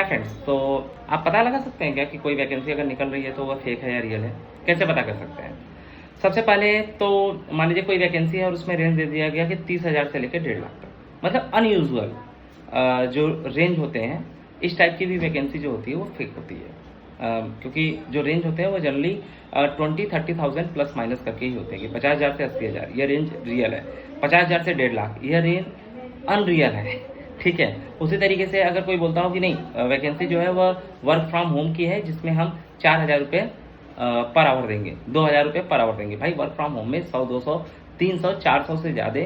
Hi friends, तो आप पता लगा सकते हैं क्या कि कोई वैकेंसी अगर निकल रही है तो वह फेक है या रियल है? कैसे पता कर सकते हैं? सबसे पहले तो मान लीजिए कोई वैकेंसी है और उसमें रेंज दे दिया गया कि 30,000 से लेकर 1.5 लाख तक, मतलब अनयूजुअल जो रेंज होते हैं, इस टाइप की भी वैकेंसी जो होती है वो फेक होती है। क्योंकि जो रेंज होते हैं वो जनरली 20-30,000 प्लस माइनस करके ही होते हैं कि 50,000 से 80,000 यह रेंज रियल है, 50,000 से 1.5 लाख यह रेंज अनरियल है। ठीक है। उसी तरीके से अगर कोई बोलता हो कि नहीं वैकेंसी जो है वह वर्क फ्रॉम होम की है जिसमें हम 4,000 रुपये पर आवर देंगे, 2,000 रुपये पर आवर देंगे। भाई वर्क फ्रॉम होम में 100, 200, 300, 400 से ज़्यादा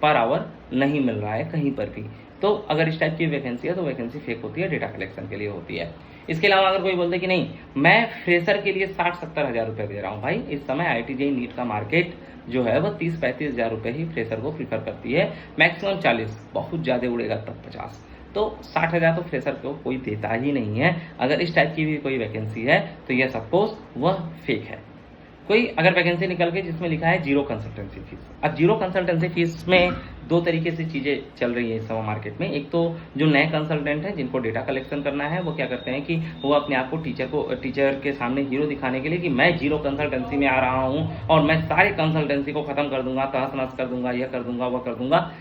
पर आवर नहीं मिल रहा है कहीं पर भी। तो अगर इस टाइप की वैकेंसी है तो वैकेंसी फेक होती है, डेटा कलेक्शन के लिए होती है। इसके अलावा अगर कोई बोलते कि नहीं मैं फ्रेशर के लिए 60-70 हज़ार रुपये दे रहा हूँ, भाई इस समय IIT JEE नीट का मार्केट जो है वह 30-35 हज़ार रुपये ही फ्रेशर को प्रीफर करती है, मैक्सिमम 40, बहुत ज़्यादा उड़ेगा तब 50। तो 60,000 तो फ्रेशर को कोई देता ही नहीं है। अगर इस टाइप की भी कोई वैकेंसी है तो यह सपोज वह फेक है। कोई अगर वैकेंसी निकल के जिसमें लिखा है जीरो कंसल्टेंसी फीस, अब जीरो कंसल्टेंसी फीस में दो तरीके से चीज़ें चल रही है इस समय मार्केट में। एक तो जो नए कंसल्टेंट हैं जिनको डेटा कलेक्शन करना है वो क्या करते हैं कि वो अपने आप को टीचर के सामने हीरो दिखाने के लिए कि मैं जीरो कंसल्टेंसी में आ रहा हूँ और मैं सारे कंसल्टेंसी को खत्म कर दूंगा, तहस नहस कर दूंगा, यह कर दूंगा, वह कर दूंगा।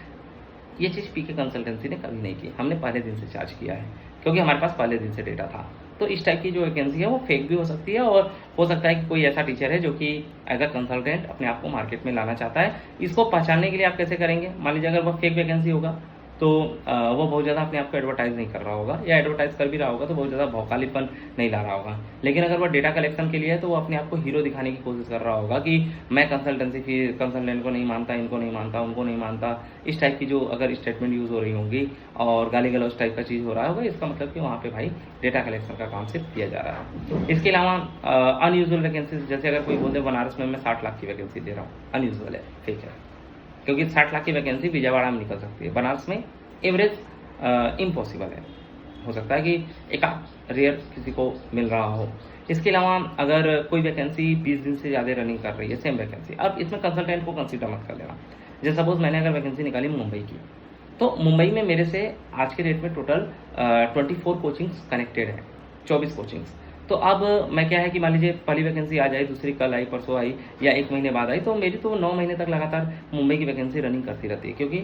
ये चीज़ पीके कंसल्टेंसी ने कभी नहीं की। हमने पहले दिन से चार्ज किया है क्योंकि हमारे पास पहले दिन से डेटा था। तो इस टाइप की जो वैकेंसी है वो फेक भी हो सकती है और हो सकता है कि कोई ऐसा टीचर है जो कि एज अ कंसल्टेंट अपने आप को मार्केट में लाना चाहता है। इसको पहचानने के लिए आप कैसे करेंगे? मान लीजिए अगर वह फेक वैकेंसी होगा तो वो बहुत ज़्यादा अपने आप को एडवर्टाइज नहीं कर रहा होगा, या एडवर्टाइज कर भी रहा होगा तो बहुत ज़्यादा भौकालीपन नहीं ला रहा होगा। लेकिन अगर वो डेटा कलेक्शन के लिए है तो वो अपने आप को हीरो दिखाने की कोशिश कर रहा होगा कि मैं कंसल्टेंट को नहीं मानता, इनको नहीं मानता, उनको नहीं मानता। इस टाइप की जो अगर स्टेटमेंट यूज़ हो रही होंगी और गाली गलौज टाइप का चीज़ हो रहा होगा, इसका मतलब कि वहाँ पे भाई डेटा कलेक्शन का काम सिर्फ किया जा रहा है। इसके अलावा अनयूजुअल वैकेंसीज, जैसे अगर कोई बोलते बनारस में मैं 60 लाख की वैकेंसी दे रहा हूँ, अनयूजुअल है, ठीक है, क्योंकि 60 लाख की वैकेंसी विजयवाड़ा में निकल सकती है, बनारस में एवरेज इम्पॉसिबल है। हो सकता है कि एक रेयर किसी को मिल रहा हो। इसके अलावा अगर कोई वैकेंसी 20 दिन से ज़्यादा रनिंग कर रही है सेम वैकेंसी, अब इसमें कंसल्टेंट को कंसीडर मत कर लेना। जैसे सपोज मैंने अगर वैकेंसी निकाली मुंबई की, तो मुंबई में मेरे से आज के डेट में टोटल 24 कोचिंग्स कनेक्टेड हैं, 24 कोचिंग्स। तो अब मैं क्या है कि मान लीजिए पहली वैकेंसी आ जाए, दूसरी कल आई, परसों आई या 1 महीने बाद आई, तो मेरी तो 9 महीने तक लगातार मुंबई की वैकेंसी रनिंग करती रहती है, क्योंकि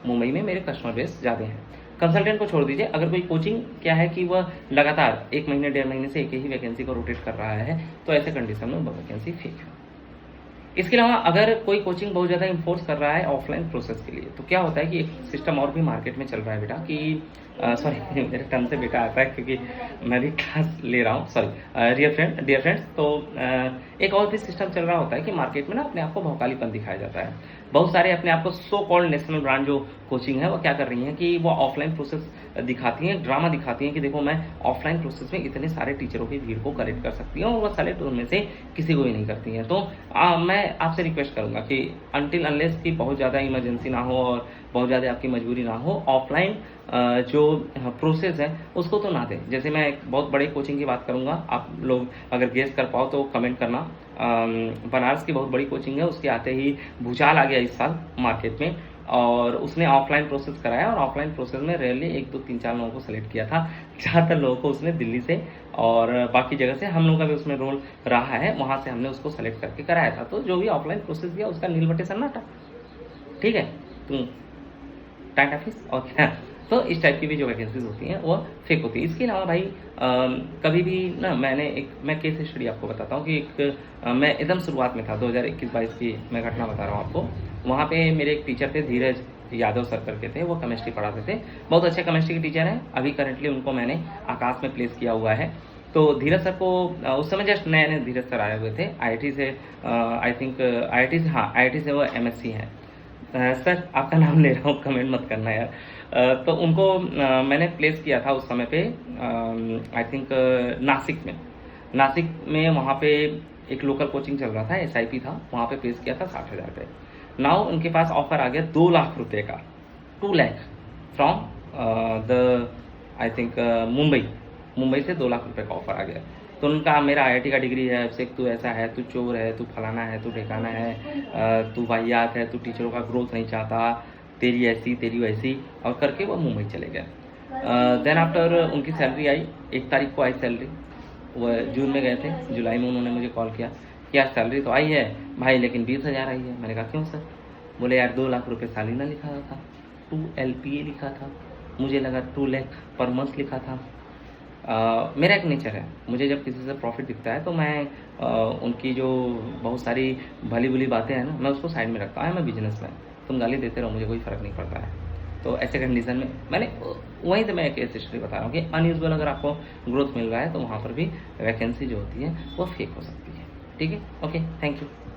मुंबई में मेरे कस्टमर बेस ज़्यादा हैं। कंसल्टेंट को छोड़ दीजिए, अगर कोई कोचिंग क्या है कि वह लगातार 1 महीने 1.5 महीने से एक ही वैकेंसी को रोटेट कर रहा है, तो ऐसे कंडीशन में वो वैकेंसी फेक है। इसके अलावा अगर कोई कोचिंग बहुत ज़्यादा इन्फोर्स कर रहा है ऑफलाइन प्रोसेस के लिए, तो क्या होता है कि एक सिस्टम और भी मार्केट में चल रहा है बेटा कि सॉरी मेरे टर्म से बेटा आता है क्योंकि मैं भी क्लास ले रहा हूँ, सॉरी डियर फ्रेंड्स। तो एक और भी सिस्टम चल रहा होता है कि मार्केट में ना अपने आप को भौकालीपन दिखाया जाता है। बहुत सारे अपने आप को सो कॉल्ड नेशनल ब्रांड जो कोचिंग है वो क्या कर रही हैं कि वो ऑफलाइन प्रोसेस दिखाती हैं, ड्रामा दिखाती हैं कि देखो मैं ऑफलाइन प्रोसेस में इतने सारे टीचरों की भीड़ को कलेक्ट कर सकती हूँ और वह सेलेक्ट उनमें से किसी को भी नहीं करती हैं। तो मैं आपसे रिक्वेस्ट करूँगा कि अनटिल अनलेस की बहुत ज़्यादा इमरजेंसी ना हो और बहुत ज़्यादा आपकी मजबूरी ना हो, ऑफलाइन जो प्रोसेस है उसको तो ना दें। जैसे मैं एक बहुत बड़े कोचिंग की बात करूँगा, आप लोग अगर गेस कर पाओ तो कमेंट करना। बनारस की बहुत बड़ी कोचिंग है, उसके आते ही भूचाल आ गया इस साल मार्केट में और उसने ऑफलाइन प्रोसेस कराया और ऑफलाइन प्रोसेस में रेयरली 1, 2, 3, 4 लोगों को सेलेक्ट किया था। ज़्यादातर लोगों को उसने दिल्ली से और बाकी जगह से, हम लोगों का भी उसमें रोल रहा है, वहाँ से हमने उसको सेलेक्ट करके कराया था। तो जो भी ऑफलाइन प्रोसेस किया उसका नील बटे सन्नाटा, ठीक है, तुम टाटा फीस और क्या। तो इस टाइप की भी जो वैकेंसीज होती हैं वो फेक होती है। इसके अलावा भाई कभी भी ना मैं केस स्टडी आपको बताता हूँ कि मैं एकदम शुरुआत में था 2021-22 की मैं घटना बता रहा हूँ आपको। वहाँ पे मेरे एक टीचर थे, धीरज यादव सर करके थे, वो केमिस्ट्री पढ़ाते थे, बहुत अच्छे केमिस्ट्री के टीचर हैं। अभी करंटली उनको मैंने आकाश में प्लेस किया हुआ है। तो धीरज सर को उस समय जस्ट नए नए धीरज सर आए हुए थे IIT से, आई थिंक IIT से, हाँ IIT से वो MSc हैं। सर आपका नाम ले रहा हूँ, कमेंट मत करना यार। तो उनको मैंने प्लेस किया था उस समय पे आई थिंक नासिक में वहाँ पे एक लोकल कोचिंग चल रहा था, SIP था, वहाँ पे प्लेस किया था 60,000 रुपये। नाउ उनके पास ऑफर आ गया 2 लाख रुपये का, 2 lakh from the I think Mumbai से 2 लाख रुपये का ऑफर आ गया। तो उनका मेरा IIT का डिग्री है, उससे तू ऐसा है, तू चोर है, तू फलाना है, तू ठिकाना है, तू वाहियात है, तू टीचरों का ग्रोथ नहीं चाहता, तेरी ऐसी तेरी वैसी, और करके वो मुंबई चले गए। देन आफ्टर उनकी सैलरी आई, 1 तारीख को आई सैलरी। वो जून में गए थे, जुलाई में उन्होंने मुझे कॉल किया कि यार सैलरी तो आई है भाई, लेकिन 20,000 आई है। मैंने कहा क्यों सर? बोले यार 2 लाख रुपये सालाना लिखा था, 2 LPA लिखा था, मुझे लगा 2 लाख पर मंथ लिखा था। मेरा एक नेचर है, मुझे जब किसी से प्रॉफिट दिखता है तो मैं उनकी जो बहुत सारी भली बुरी बातें हैं ना, मैं उसको साइड में रखता हूँ। मैं बिजनेस में, तुम गाली देते रहो, मुझे कोई फ़र्क नहीं पड़ता है। तो ऐसे कंडीशन में मैंने वहीं से मैं एक केस हिस्ट्री बता रहा हूँ कि अनयूजुअल अगर आपको ग्रोथ मिल रहा है तो वहाँ पर भी वैकेंसी जो होती है वो फेक हो सकती है। ठीक है, ओके, थैंक यू।